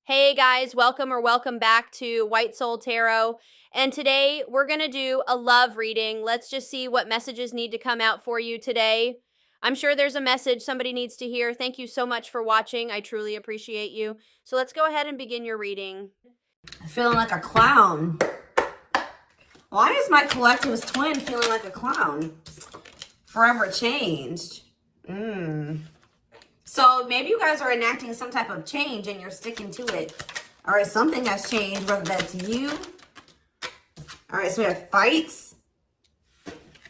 Hey guys, welcome back to White Soul Tarot. And today we're going to do a love reading. Let's just see what messages need to come out for you today. I'm sure there's a message somebody needs to hear. Thank you so much for watching. I truly appreciate you. So let's go ahead and begin your reading. Feeling like a clown. Why is my collective's twin feeling like a clown? Forever changed. So maybe you guys are enacting some type of change and you're sticking to it. All right, something has changed, whether that's you. All right, so we have fights.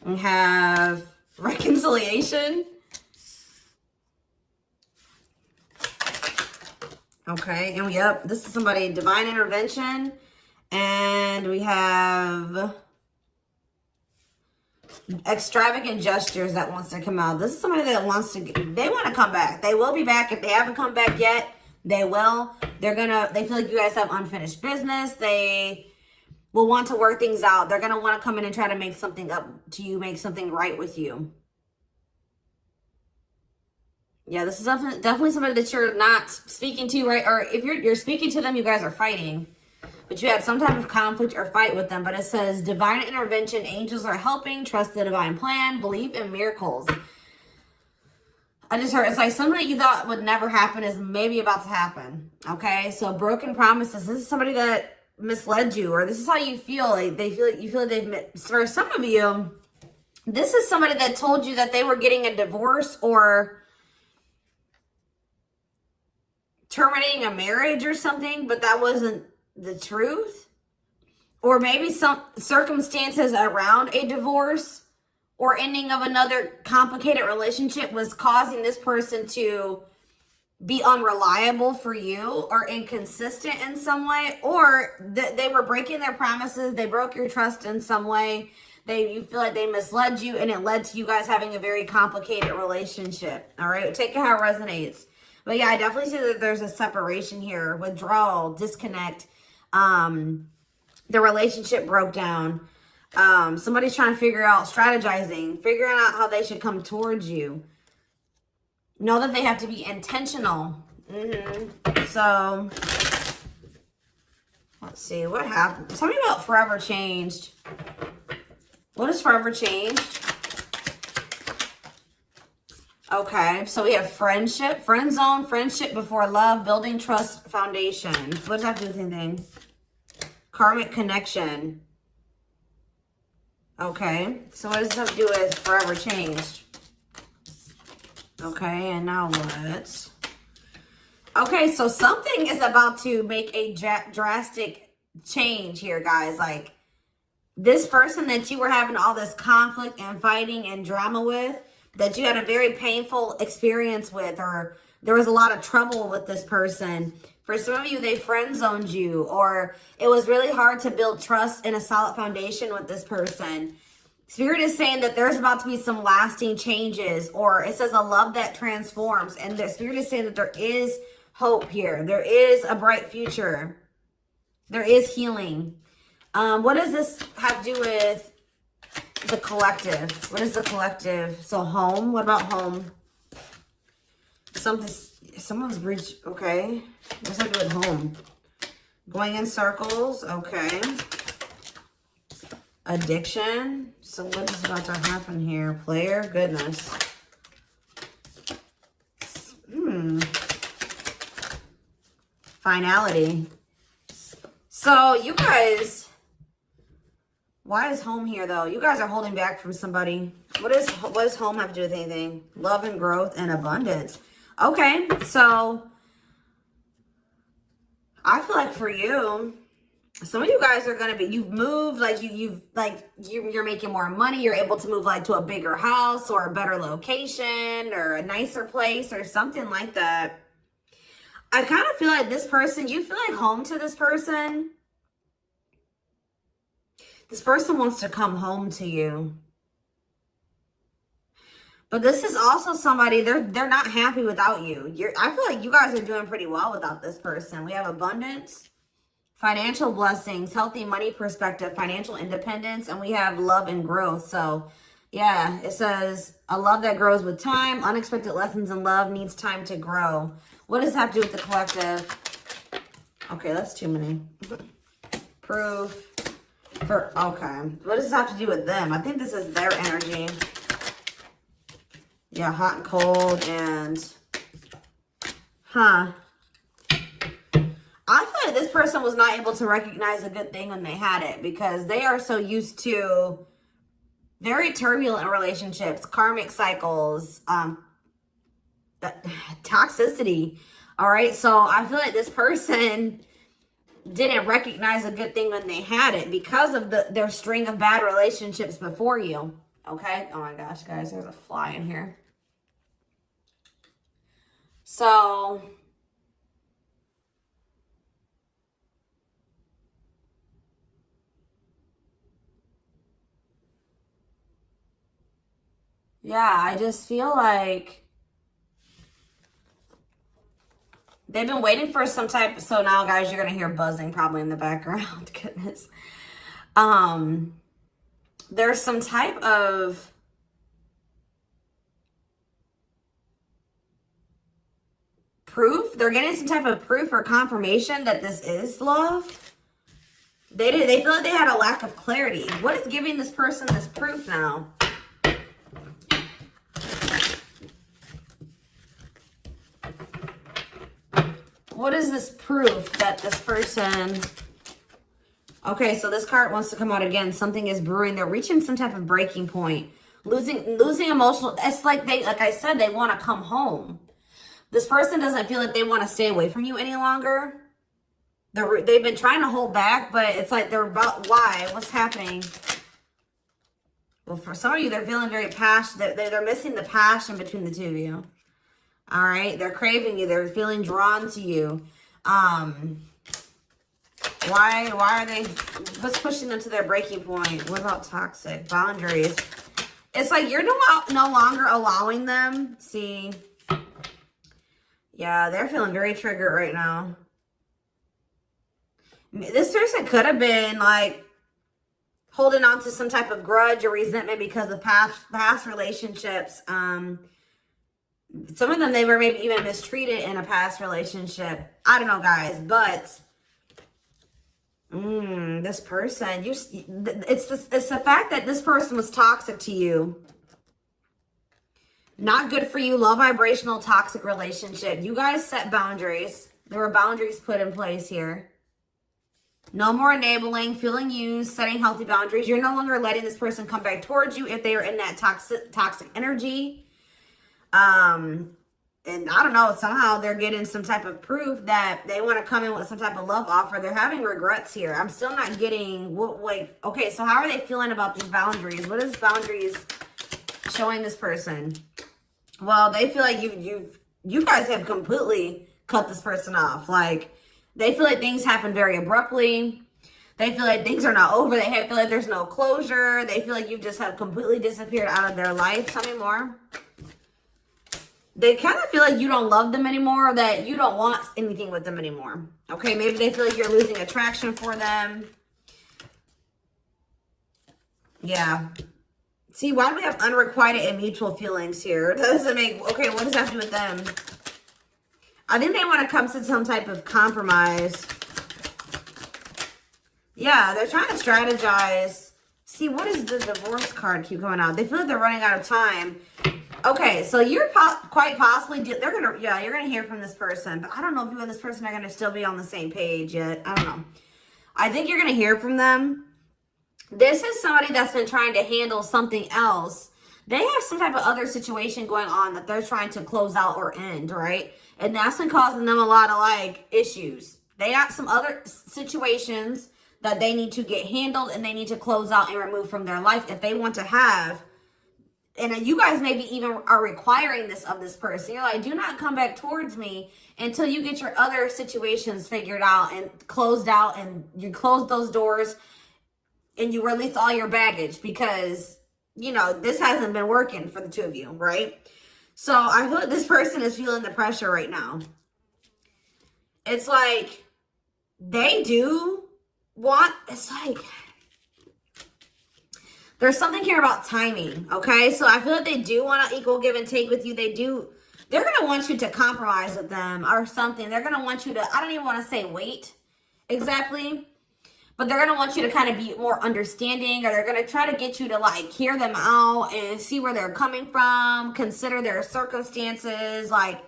We have reconciliation. Okay, and this is somebody, divine intervention. And we have extravagant gestures that wants to come out. This is somebody that wants to, they want to come back. They will be back. If they haven't come back yet, they will. They feel like you guys have unfinished business. They will want to work things out. They're going to want to come in and try to make something up to you, make something right with you. Yeah, this is definitely somebody that you're not speaking to, right? Or if you're speaking to them, you guys are fighting. But you had some type of conflict or fight with them. But it says, divine intervention, angels are helping, trust the divine plan, believe in miracles. I just heard, it's like something that you thought would never happen is maybe about to happen. Okay, so broken promises. This is somebody that misled you, or this is how you feel. Like you feel like they've, for some of you, this is somebody that told you that they were getting a divorce or terminating a marriage or something, but that wasn't the truth. Or maybe some circumstances around a divorce or ending of another complicated relationship was causing this person to be unreliable for you or inconsistent in some way, or they were breaking their promises. They broke your trust in some way. You feel like they misled you, and it led to you guys having a very complicated relationship. All right, take it how it resonates. But yeah, I definitely see that there's a separation here, withdrawal, disconnect. The relationship broke down. Somebody's trying to figure out, strategizing, figuring out how they should come towards you. Know that they have to be intentional. So, let's see, what happened? Tell me about forever changed. What is forever changed? Okay, so we have friendship, friend zone, friendship before love, building trust, foundation. What does that do with anything? Karmic connection. Okay, so what does this have to do with forever changed? Okay, and now what? Okay, so something is about to make a drastic change here, guys. Like, this person that you were having all this conflict and fighting and drama with, that you had a very painful experience with, or there was a lot of trouble with this person. For some of you, they friend zoned you, or it was really hard to build trust and a solid foundation with this person. Spirit is saying that there's about to be some lasting changes, or it says a love that transforms. And the Spirit is saying that there is hope here. There is a bright future. There is healing. What does this have to do with the collective? What is the collective? So home. What about home? Someone's breached. Okay. What's that do with home? Going in circles. Okay. Addiction. So what is about to happen here? Player. Goodness. Finality. So you guys, why is home here though? You guys are holding back from somebody. What does home have to do with anything? Love and growth and abundance. Okay, so I feel like for you, some of you guys are gonna be, you've moved, like you're making more money. You're able to move like to a bigger house or a better location or a nicer place or something like that. I kind of feel like this person, you feel like home to this person. This person wants to come home to you. But this is also somebody, they're not happy without you. I feel like you guys are doing pretty well without this person. We have abundance, financial blessings, healthy money perspective, financial independence, and we have love and growth. So yeah, it says a love that grows with time. Unexpected lessons in love needs time to grow. What does that have to do with the collective? Okay, that's too many. Proof for, okay. What does this have to do with them? I think this is their energy. Yeah, hot and cold and, huh. I feel like this person was not able to recognize a good thing when they had it because they are so used to very turbulent relationships, karmic cycles, toxicity. All right, so I feel like this person didn't recognize a good thing when they had it because of their string of bad relationships before you. Okay, oh my gosh, guys, there's a fly in here. So yeah, I just feel like they've been waiting for some type. So now, guys, you're gonna hear buzzing probably in the background. Goodness. There's some type of proof. They're getting some type of proof or confirmation that this is love. They feel like they had a lack of clarity. What is giving this person this proof now? What is this proof that this person... Okay, so this card wants to come out again. Something is brewing. They're reaching some type of breaking point. Losing emotional... It's like I said, they want to come home. This person doesn't feel like they want to stay away from you any longer. They've been trying to hold back, but it's like they're about... Why? What's happening? Well, for some of you, they're feeling very passionate. They're missing the passion between the two of you. All right, they're craving you. They're feeling drawn to you. Why are they? What's pushing them to their breaking point? What about toxic boundaries? It's like you're no longer allowing them. See, yeah, they're feeling very triggered right now. This person could have been like holding on to some type of grudge or resentment because of past relationships. Some of them, they were maybe even mistreated in a past relationship. I don't know, guys, but this person, it's the fact that this person was toxic to you. Not good for you. Low vibrational toxic relationship. You guys set boundaries. There were boundaries put in place here. No more enabling, feeling used, setting healthy boundaries. You're no longer letting this person come back towards you if they are in that toxic energy. And I don't know, somehow they're getting some type of proof that they want to come in with some type of love offer. They're having regrets here. I'm still not getting what, like, okay, so how are they feeling about these boundaries? What is boundaries showing this person? Well, they feel like you guys have completely cut this person off. Like, they feel like things happen very abruptly. They feel like things are not over. They feel like there's no closure. They feel like you just have completely disappeared out of their life. Tell me more. They kind of feel like you don't love them anymore, or that you don't want anything with them anymore. Okay, maybe they feel like you're losing attraction for them. Yeah. See, why do we have unrequited and mutual feelings here? That doesn't make... Okay, what does that have to do with them? I think they want to come to some type of compromise. Yeah, they're trying to strategize. See, what is the divorce card keep coming out? They feel like they're running out of time. Okay, so you're quite possibly, you're gonna hear from this person, but I don't know if you and this person are gonna still be on the same page yet. I don't know. I think you're gonna hear from them. This is somebody that's been trying to handle something else. They have some type of other situation going on that they're trying to close out or end, right? And that's been causing them a lot of like issues. They got some other situations that they need to get handled and they need to close out and remove from their life if they want to have. And you guys maybe even are requiring this of this person. You're like, do not come back towards me until you get your other situations figured out and closed out, and you close those doors and you release all your baggage, because, you know, this hasn't been working for the two of you, right? So I feel like this person is feeling the pressure right now. It's like they do want, it's like... There's something here about timing, okay? So I feel like they do want to equal give and take with you. They're going to want you to compromise with them or something. They're going to want you to, I don't even want to say wait, exactly. But they're going to want you to kind of be more understanding, or they're going to try to get you to like hear them out and see where they're coming from, consider their circumstances. Like,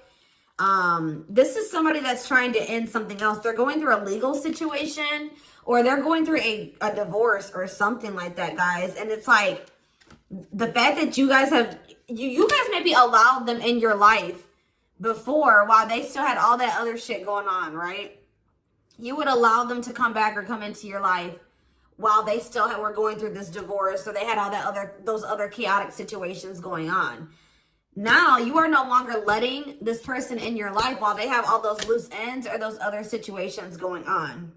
this is somebody that's trying to end something else. They're going through a legal situation, or they're going through a divorce or something like that, guys. And it's like the fact that you guys have, you guys maybe allowed them in your life before while they still had all that other shit going on, right? You would allow them to come back or come into your life while they still were going through this divorce, so they had all that those other chaotic situations going on. Now you are no longer letting this person in your life while they have all those loose ends or those other situations going on.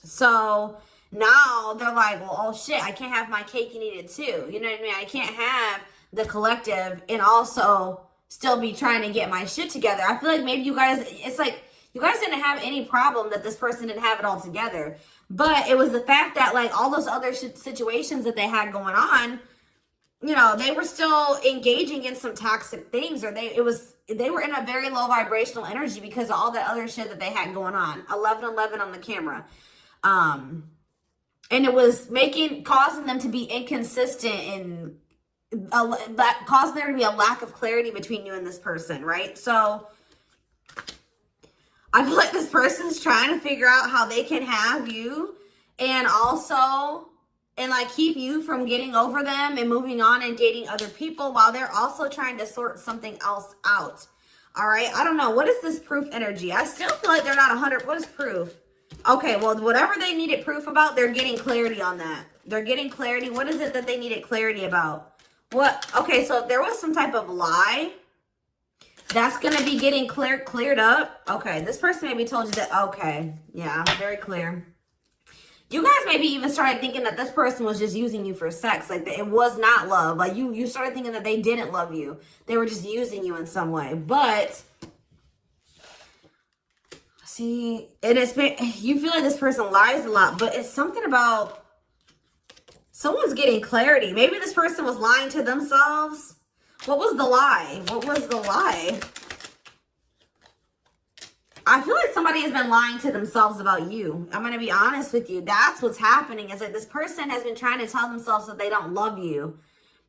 So now they're like, well, oh shit, I can't have my cake and eat it too. You know what I mean? I can't have the collective and also still be trying to get my shit together. I feel like maybe you guys, it's like, you guys didn't have any problem that this person didn't have it all together. But it was the fact that like all those other situations that they had going on, you know, they were still engaging in some toxic things, or they were in a very low vibrational energy because of all that other shit that they had going on. 1111 on the camera. And it was causing them to be inconsistent and causing there to be a lack of clarity between you and this person, right? So I feel like this person's trying to figure out how they can have you and also, and like keep you from getting over them and moving on and dating other people while they're also trying to sort something else out. All right. I don't know. What is this proof energy? I still feel like they're not 100. What is proof? Okay. Well, whatever they needed proof about, they're getting clarity on that. They're getting clarity. What is it that they needed clarity about? What? Okay. So if there was some type of lie, that's going to be getting cleared up. Okay, this person maybe told you that. Okay, yeah, very clear. You guys maybe even started thinking that this person was just using you for sex. Like, it was not love. Like, you started thinking that they didn't love you. They were just using you in some way. But, see, you feel like this person lies a lot. But it's something about someone's getting clarity. Maybe this person was lying to themselves. What was the lie? What was the lie? I feel like somebody has been lying to themselves about you. I'm going to be honest with you. That's what's happening. Is that this person has been trying to tell themselves that they don't love you.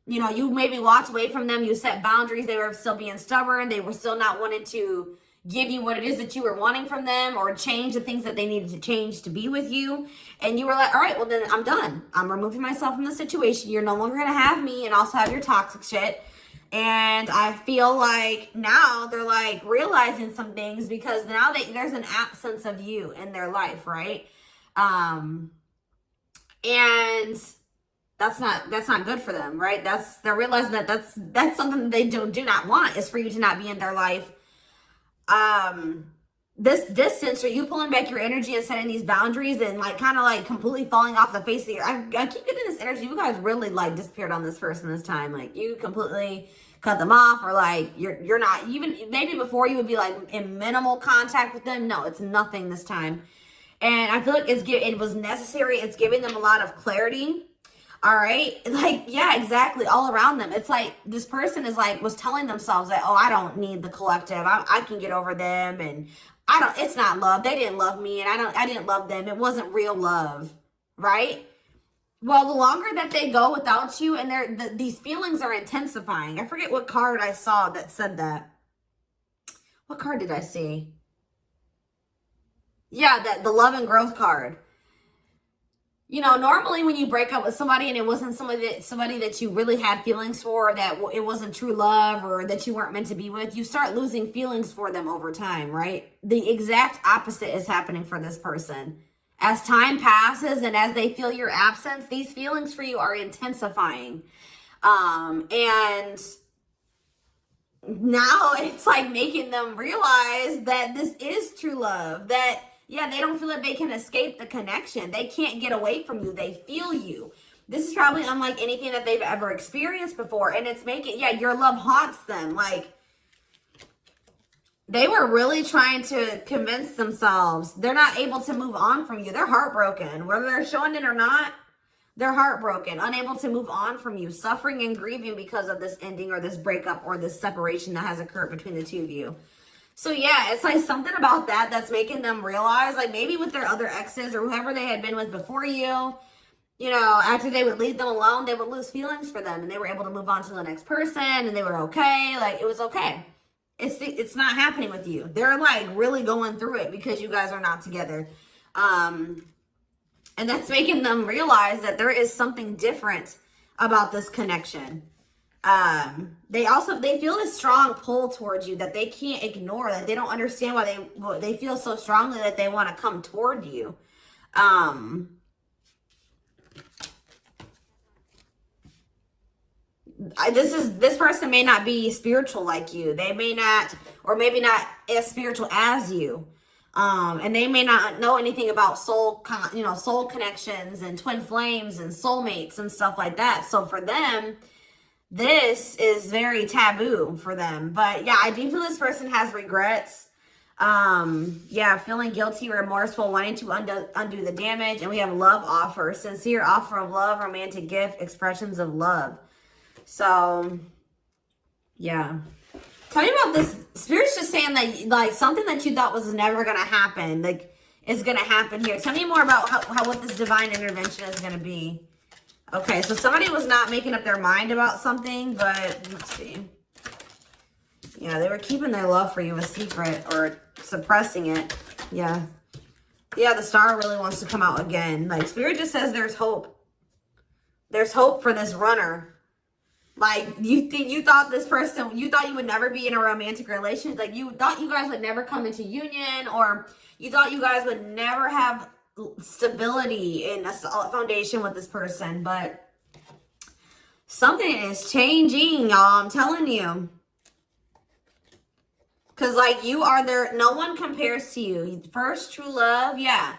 You know, you maybe walked away from them. You set boundaries. They were still being stubborn. They were still not wanting to give you what it is that you were wanting from them, or change the things that they needed to change to be with you. And you were like, all right, well then I'm done. I'm removing myself from the situation. You're no longer going to have me and also have your toxic shit. And I feel like now they're like realizing some things because now there's an absence of you in their life, right? And that's not good for them, right? They're realizing that that's something that they do not want, is for you to not be in their life. This distance, or you pulling back your energy and setting these boundaries and like kind of like completely falling off the face of the earth. I keep getting this energy. You guys really like disappeared on this person this time. Like you completely cut them off, or like you're not even, maybe before you would be like in minimal contact with them. No, it's nothing this time. And I feel like it was necessary. It's giving them a lot of clarity. All right. Like, yeah, exactly. All around them. It's like this person was telling themselves that, oh, I don't need the collective. I can get over them. And it's not love. They didn't love me. And I didn't love them. It wasn't real love. Right. Well, the longer that they go without you, and these feelings are intensifying. I forget what card I saw that said that. What card did I see? Yeah, the love and growth card. You know, normally when you break up with somebody and it wasn't somebody that you really had feelings for, that it wasn't true love, or that you weren't meant to be with, you start losing feelings for them over time, right? The exact opposite is happening for this person. As time passes and as they feel your absence, these feelings for you are intensifying. And now it's like making them realize that this is true love, that yeah, they don't feel like they can escape the connection. They can't get away from you. They feel you. This is probably unlike anything that they've ever experienced before. And it's your love haunts them. Like, they were really trying to convince themselves they're not able to move on from you. They're heartbroken. Whether they're showing it or not, they're heartbroken, unable to move on from you, suffering and grieving because of this ending or this breakup or this separation that has occurred between the two of you. So yeah, it's like something about that that's making them realize, like maybe with their other exes or whoever they had been with before you know, after they would leave them alone, they would lose feelings for them, and they were able to move on to the next person, and they were okay. Like, it was okay. It's not happening with you. They're like really going through it because you guys are not together. And that's making them realize that there is something different about this connection. They feel this strong pull towards you that they can't ignore, that they don't understand why they feel so strongly that they want to come toward you. This person may not be spiritual like you. They may not, or maybe not as spiritual as you. And they may not know anything about soul connections and twin flames and soulmates and stuff like that. So for them, this is very taboo for them. But yeah, I do feel this person has regrets. Yeah, feeling guilty, remorseful, wanting to undo the damage. And we have love offer, sincere offer of love, romantic gift, expressions of love. So, yeah. Tell me about this. Spirit's just saying that, like, something that you thought was never going to happen, like, is going to happen here. Tell me more about how what this divine intervention is going to be. Okay, so somebody was not making up their mind about something, but let's see. Yeah, they were keeping their love for you a secret or suppressing it. Yeah. Yeah, the star really wants to come out again. Like, Spirit just says there's hope. There's hope for this runner. Like, you thought this person, you thought you would never be in a romantic relationship. Like, you thought you guys would never come into union, or you thought you guys would never have stability in a solid foundation with this person. But something is changing, y'all. I'm telling you. Because, like, you are there. No one compares to you. First true love, yeah.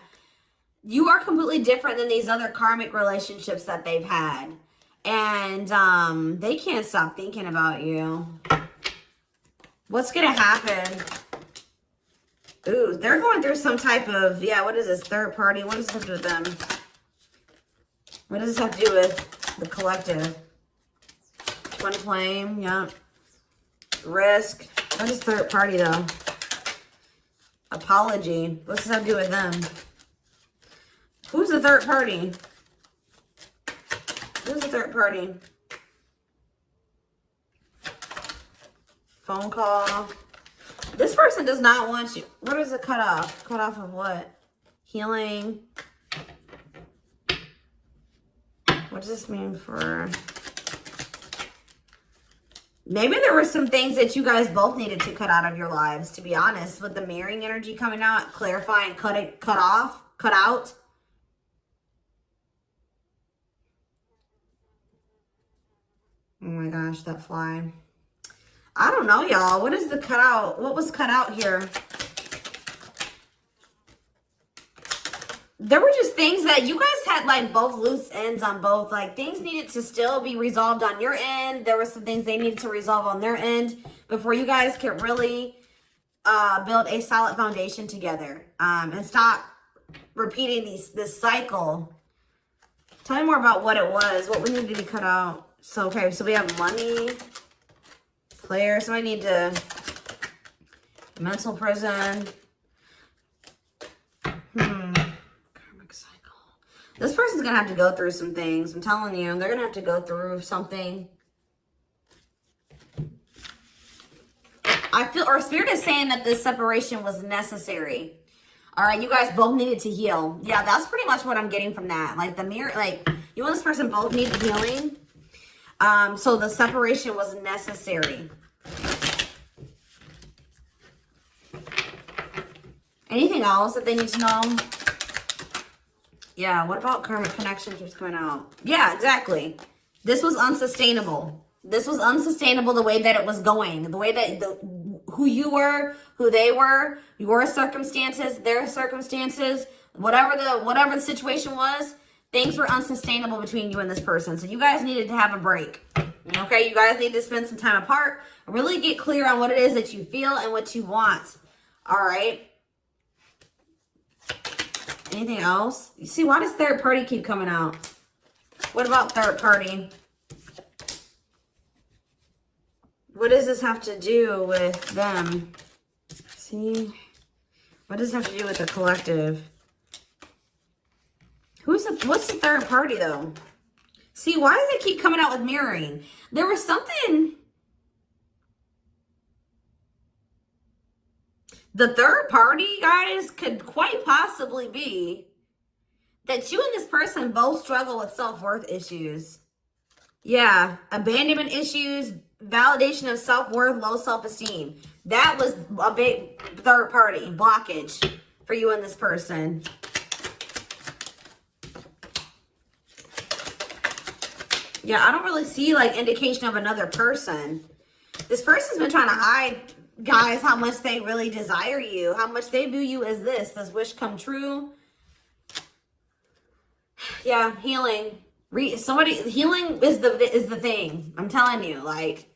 You are completely different than these other karmic relationships that they've had. And they can't stop thinking about you. What's going to happen? Ooh, they're going through some type of, yeah, what is this? Third party? What does this have to do with them? What does this have to do with the collective? Twin flame, yeah. Risk. What is third party, though? Apology. What's this have to do with them? Who's the third party? Who's the third party? Phone call. This person does not want you. What is a cut off? Cut off of what? Healing. What does this mean for... Maybe there were some things that you guys both needed to cut out of your lives, to be honest. With the mirroring energy coming out, clarifying, cut out. Oh my gosh, that fly. I don't know, y'all. What is the cutout? What was cut out here? There were just things that you guys had, like, both loose ends on both. Like, things needed to still be resolved on your end. There were some things they needed to resolve on their end before you guys could really build a solid foundation together. And stop repeating this cycle. Tell me more about what it was. What we needed to be cut out. So, okay, so we have money, player. So I need to, mental prison. Karmic cycle. This person's going to have to go through some things. I'm telling you, they're going to have to go through something. I feel, or Spirit is saying that this separation was necessary. All right, you guys both needed to heal. Yeah, that's pretty much what I'm getting from that. Like, the mirror, like, you and this person both needed healing. So the separation was necessary. Anything else that they need to know? Yeah, what about karmic connection keeps coming out? Yeah, exactly. This was unsustainable. This was unsustainable the way that it was going. The way that who you were, who they were, your circumstances, their circumstances, whatever the situation was, things were unsustainable between you and this person. So you guys needed to have a break. Okay, you guys need to spend some time apart. Really get clear on what it is that you feel and what you want. All right. Anything else? You see, why does third party keep coming out? What about third party? What does this have to do with them? See? What does that have to do with the collective? What's the third party, though? See, why does it keep coming out with mirroring? There was something... The third party, guys, could quite possibly be that you and this person both struggle with self-worth issues. Yeah, abandonment issues, validation of self-worth, low self-esteem. That was a big third party blockage for you and this person. Yeah, I don't really see like indication of another person. This person's been trying to hide, guys, how much they really desire you, how much they view you as this wish come true. Yeah, healing. Healing is the thing. I'm telling you, like,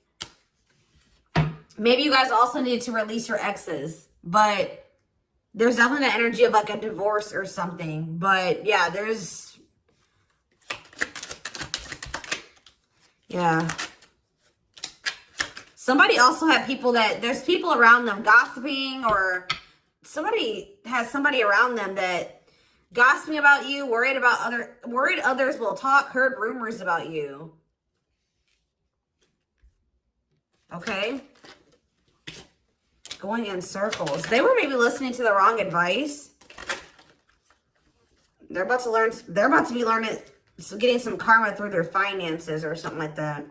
maybe you guys also need to release your exes, but there's definitely the energy of like a divorce or something. But yeah, yeah. Somebody also had there's people around them gossiping, or somebody has somebody around them that gossiping about you, worried others will talk, heard rumors about you. Okay? Going in circles. They were maybe listening to the wrong advice. They're about to be learning, so getting some karma through their finances or something like that.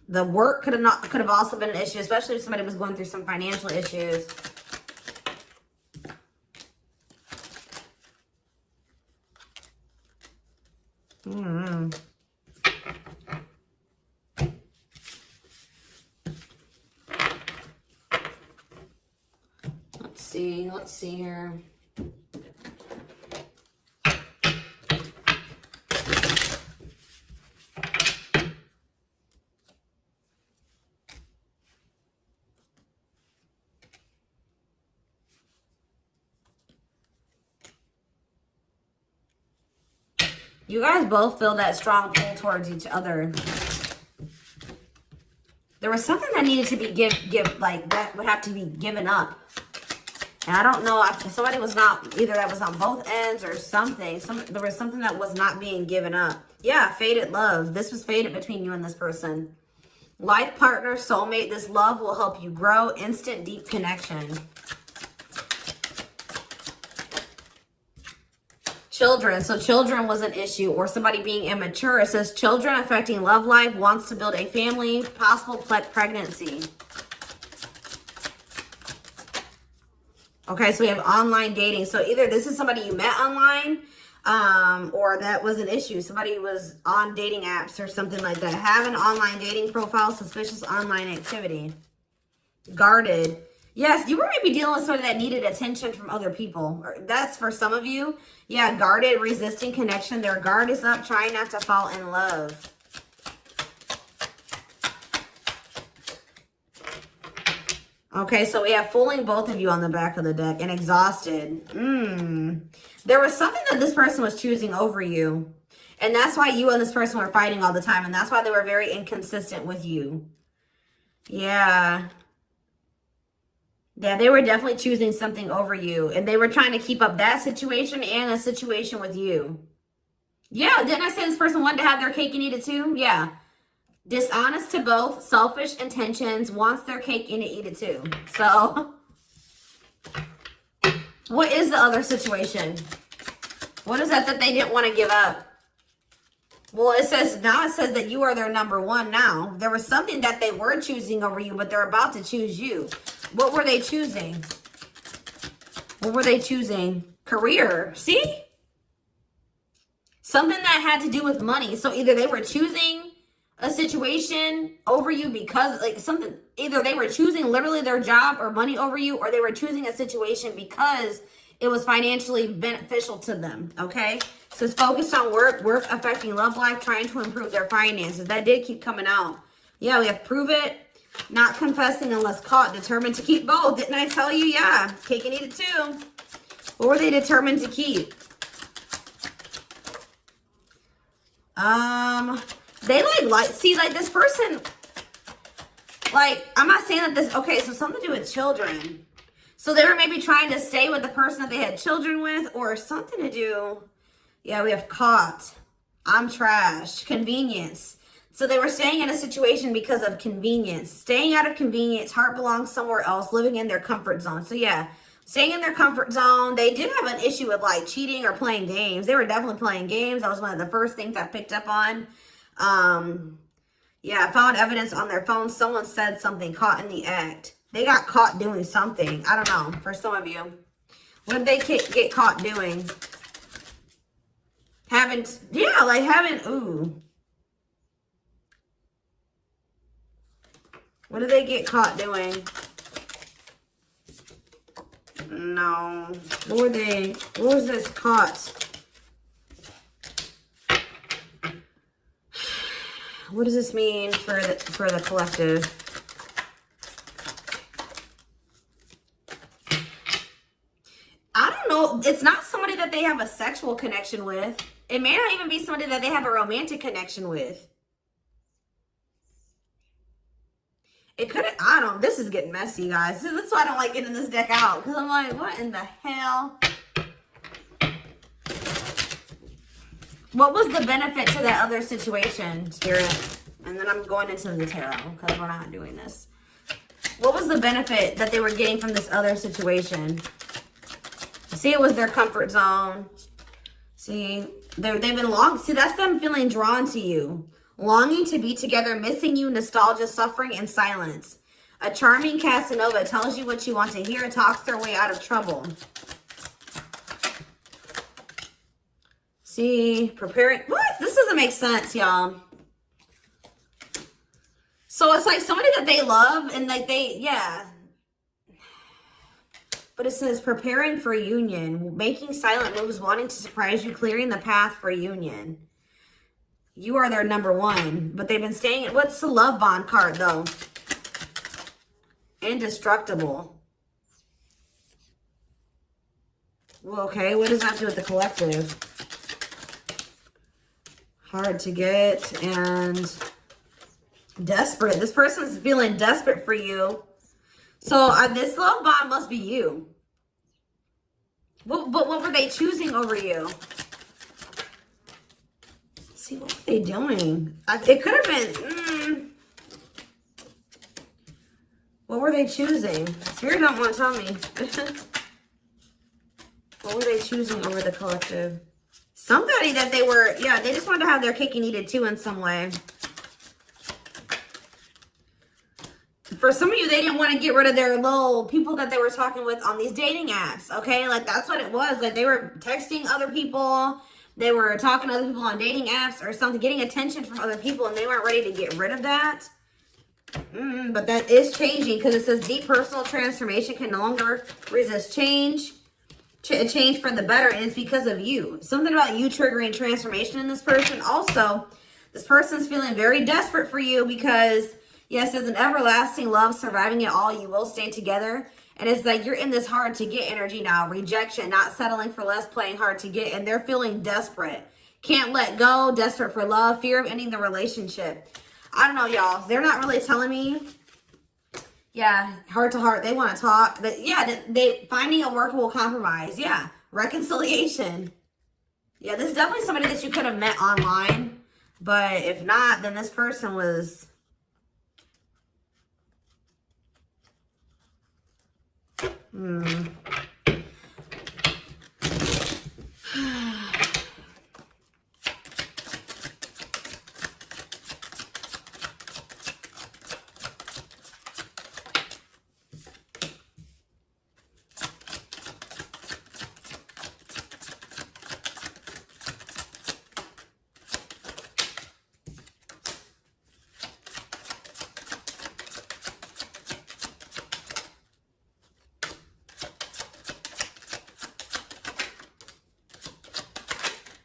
The work could have also been an issue, especially if somebody was going through some financial issues. Let's see here. You guys both feel that strong pull towards each other. There was something that needed to be that would have to be given up. And I don't know if somebody was not, either that was on both ends or something. There was something that was not being given up. Yeah, fated love. This was fated between you and this person. Life partner, soulmate. This love will help you grow. Instant deep connection. Children. So children was an issue, or somebody being immature. It says children affecting love life, wants to build a family, possible pregnancy. Okay, so we have online dating. So either this is somebody you met online, or that was an issue. Somebody was on dating apps or something like that. Have an online dating profile, suspicious online activity. Guarded. Yes, you were maybe dealing with somebody that needed attention from other people. That's for some of you. Yeah, guarded, resisting connection. Their guard is up, trying not to fall in love. Okay, so we have fooling both of you on the back of the deck and exhausted. There was something that this person was choosing over you. And that's why you and this person were fighting all the time. And that's why they were very inconsistent with you. Yeah. Yeah, they were definitely choosing something over you. And they were trying to keep up that situation and a situation with you. Yeah, didn't I say this person wanted to have their cake and eat it too? Yeah. Dishonest to both, selfish intentions, wants their cake and to eat it too. So, what is the other situation? What is that they didn't want to give up? Well, it says that you are their number one now. There was something that they were choosing over you, but they're about to choose you. What were they choosing? What were they choosing? Career. See? Something that had to do with money. So either they were choosing a situation over you because either they were choosing literally their job or money over you, or they were choosing a situation because it was financially beneficial to them. Okay, so it's focused on work affecting love life, trying to improve their finances. That did keep coming out. Yeah, we have prove it, not confessing unless caught, determined to keep both. Didn't I tell you? Yeah, cake and eat it too. What were they determined to keep? They see, like this person, like, I'm not saying that this, okay, so something to do with children. So they were maybe trying to stay with the person that they had children with, or something to do, yeah, we have caught, I'm trash, convenience. So they were staying in a situation because of convenience. Staying out of convenience, heart belongs somewhere else, living in their comfort zone. So yeah, staying in their comfort zone. They did have an issue with like cheating or playing games. They were definitely playing games. That was one of the first things I picked up on. Yeah, I found evidence on their phone. Someone said something, caught in the act. They got caught doing something. I don't know, for some of you. What did they get caught doing? Ooh. What did they get caught doing? No. What was this caught? What does this mean for the collective? I don't know. It's not somebody that they have a sexual connection with. It may not even be somebody that they have a romantic connection with. It could have, I don't, this is getting messy, guys. That's why I don't like getting this deck out. Because I'm like, what in the hell? What was the benefit to that other situation, Spirit? And then I'm going into the tarot because we're not doing this. What was the benefit that they were getting from this other situation? See, it was their comfort zone. See, they've been long. See, that's them feeling drawn to you. Longing to be together, missing you, nostalgia, suffering, and silence. A charming Casanova tells you what you want to hear, talks their way out of trouble. See, preparing. What? This doesn't make sense, y'all. So it's like somebody that they love and like yeah. But it says preparing for union, making silent moves, wanting to surprise you, clearing the path for union. You are their number one, but they've been staying. What's the love bond card, though? Indestructible. Well, okay, what does that have to do with the collective? Hard to get and desperate. This person's feeling desperate for you. So this love bond must be you. But what were they choosing over you? See, what were they doing? It could have been, what were they choosing? Spirit don't want to tell me. What were they choosing over the collective? Somebody that they were, yeah, they just wanted to have their cake and eat it too in some way. For some of you, they didn't want to get rid of their little people that they were talking with on these dating apps, okay? Like, that's what it was. Like, they were texting other people. They were talking to other people on dating apps or something, getting attention from other people, and they weren't ready to get rid of that. But that is changing because it says deep personal transformation can no longer resist change. Change for the better, and it's because of you. Something about you triggering transformation in this person. Also, this person's feeling very desperate for you because, yes, there's an everlasting love surviving it all. You will stay together. And it's like you're in this hard to get energy now. Rejection, not settling for less, playing hard to get. And they're feeling desperate. Can't let go, desperate for love, fear of ending the relationship. I don't know, y'all. They're not really telling me. Yeah, heart to heart. They want to talk. Yeah, they finding a workable compromise. Yeah, reconciliation. Yeah, this is definitely somebody that you could have met online. But if not, then this person was...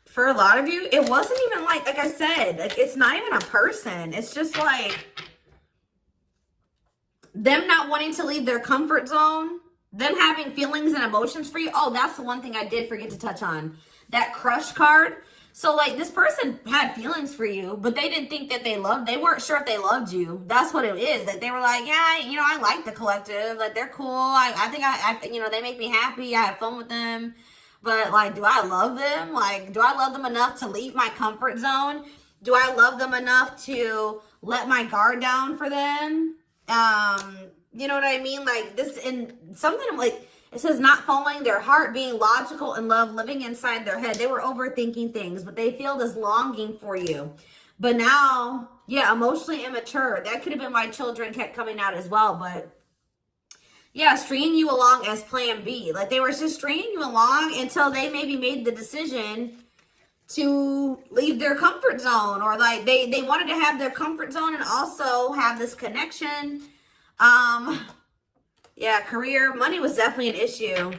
For a lot of you, it wasn't even like I said, like it's not even a person. It's just like them not wanting to leave their comfort zone. them having feelings and emotions for you. Oh, that's the one thing I did forget to touch on. That crush card. So, like, this person had feelings for you, but they didn't think that they weren't sure if they loved you. That's what it is. That they were like, yeah, you know, I like the collective. Like, they're cool. I think you know, they make me happy. I have fun with them. But, like, do I love them? Like, do I love them enough to leave my comfort zone? Do I love them enough to let my guard down for them? You know what I mean? Like, this, and something like, it says not following their heart, being logical in love, living inside their head. They were overthinking things, but they feel this longing for you. But now, yeah, emotionally immature. That could have been why children kept coming out as well. But yeah, stringing you along as plan B. Like, they were just stringing you along until they maybe made the decision to leave their comfort zone, or like they wanted to have their comfort zone and also have this connection. Yeah, career, money was definitely an issue.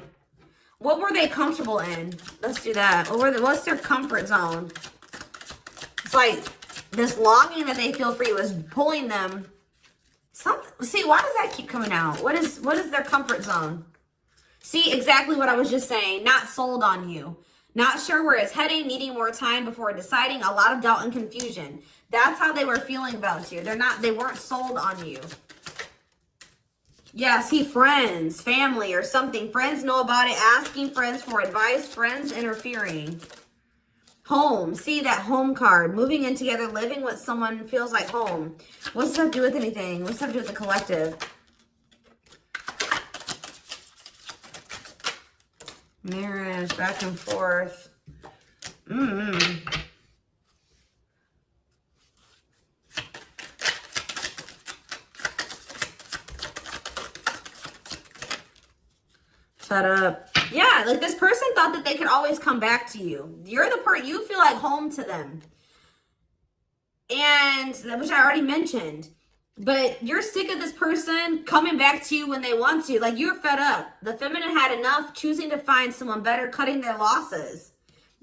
What were they comfortable in? Let's do that. What's their comfort zone? It's like this longing that they feel for you is pulling them. See, why does that keep coming out? What is their comfort zone? See, exactly what I was just saying. Not sold on you. Not sure where it's heading, needing more time before deciding, a lot of doubt and confusion. That's how they were feeling about you. They weren't sold on you. Yeah, see, friends, family, or something. Friends know about it, asking friends for advice, friends interfering. Home, see that home card. Moving in together, living with someone feels like home. What's that do with anything? What's that do with the collective? Marriage, back and forth. Shut up. Yeah, like this person thought that they could always come back to you. You're the person, you feel like home to them. And, which I already mentioned. But you're sick of this person coming back to you when they want to. Like, you're fed up. The feminine had enough, choosing to find someone better, cutting their losses.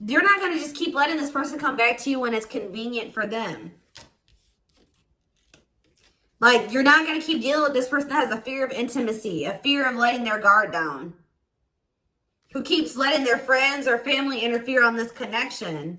You're not going to just keep letting this person come back to you when it's convenient for them. Like, you're not going to keep dealing with this person that has a fear of intimacy, a fear of letting their guard down, who keeps letting their friends or family interfere on this connection.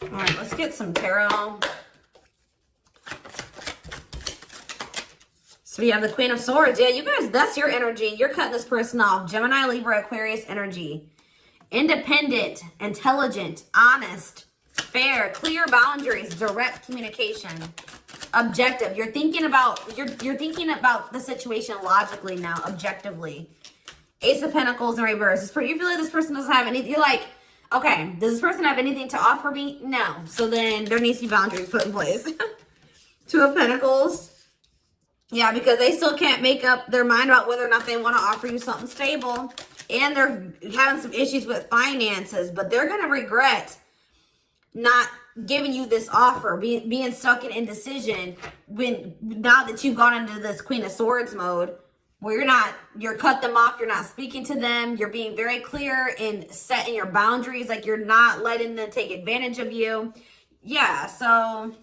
All right, let's get some tarot. So we have the Queen of Swords. Yeah, you guys, that's your energy. You're cutting this person off. Gemini, Libra, Aquarius energy. Independent, intelligent, honest, fair, clear boundaries, direct communication, objective. You're thinking about the situation logically now, objectively. Ace of Pentacles in reverse. You feel like this person doesn't have anything. You're like, okay, does this person have anything to offer me? No. So then there needs to be boundaries put in place. Two of Pentacles. Yeah, because they still can't make up their mind about whether or not they want to offer you something stable. And they're having some issues with finances. But they're going to regret not giving you this offer, being stuck in indecision now that you've gone into this Queen of Swords mode, where you're cut them off, you're not speaking to them, you're being very clear in setting your boundaries, like you're not letting them take advantage of you. Yeah, so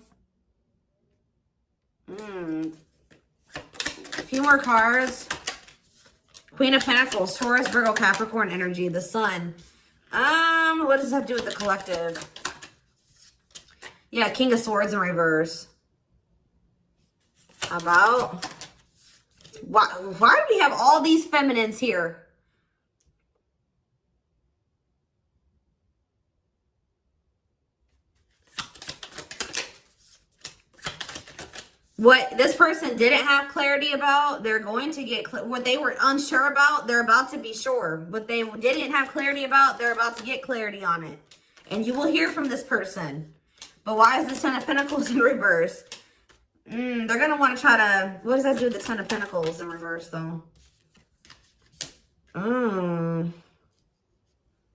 a few more cards. Queen of Pentacles, Taurus, Virgo, Capricorn energy, the Sun. What does this have to do with the collective? Yeah, King of Swords in reverse. About why do we have all these feminines here? What this person didn't have clarity about, they're going to get what they were unsure about, they're about to be sure. What they didn't have clarity about, they're about to get clarity on it. And you will hear from this person. But why is the Ten of Pentacles in reverse? They're going to want to try to... What does that do with the Ten of Pentacles in reverse, though?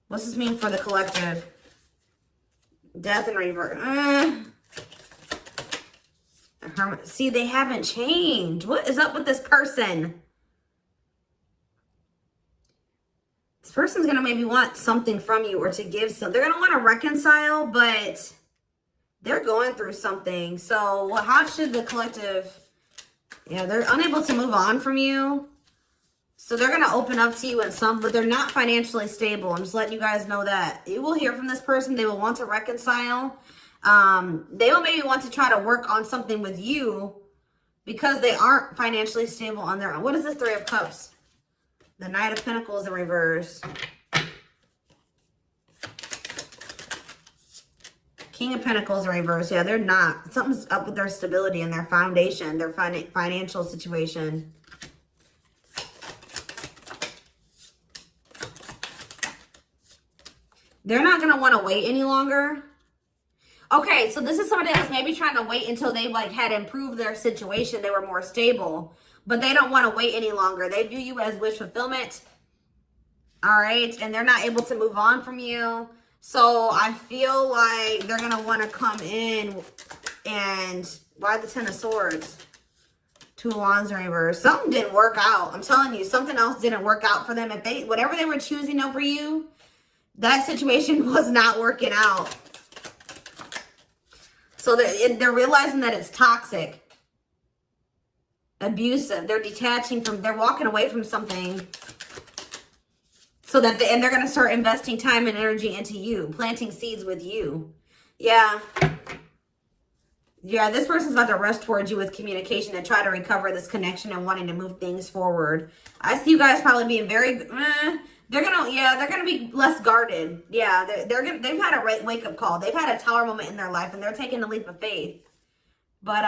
What's this mean for the collective? Death in reverse. See, they haven't changed. What is up with this person? This person's going to maybe want something from you or to give some. They're going to want to reconcile, but they're going through something. So how should the collective... Yeah, they're unable to move on from you. So they're going to open up to you in some, but they're not financially stable. I'm just letting you guys know that. You will hear from this person. They will want to reconcile. They will maybe want to try to work on something with you because they aren't financially stable on their own. What is the Three of Cups? The Knight of Pentacles in reverse. King of Pentacles in reverse. Yeah, they're not. Something's up with their stability and their foundation, their financial situation. They're not going to want to wait any longer. Okay, so this is somebody that's maybe trying to wait until they like had improved their situation. They were more stable. But they don't want to wait any longer. They view you as wish fulfillment. All right. And they're not able to move on from you. So I feel like they're going to want to come in and... Why the Ten of Swords? Two of Wands in reverse. Something didn't work out. I'm telling you, something else didn't work out for them. If they, whatever they were choosing over you, that situation was not working out. So they're realizing that it's toxic. Abusive. They're detaching from, they're walking away from something so that and they're going to start investing time and energy into you, planting seeds with you. Yeah. Yeah, this person's about to rush towards you with communication and try to recover this connection and wanting to move things forward. I see you guys probably being very, they're going to be less guarded. Yeah, they've had a wake-up call. They've had a tower moment in their life and they're taking a leap of faith. But,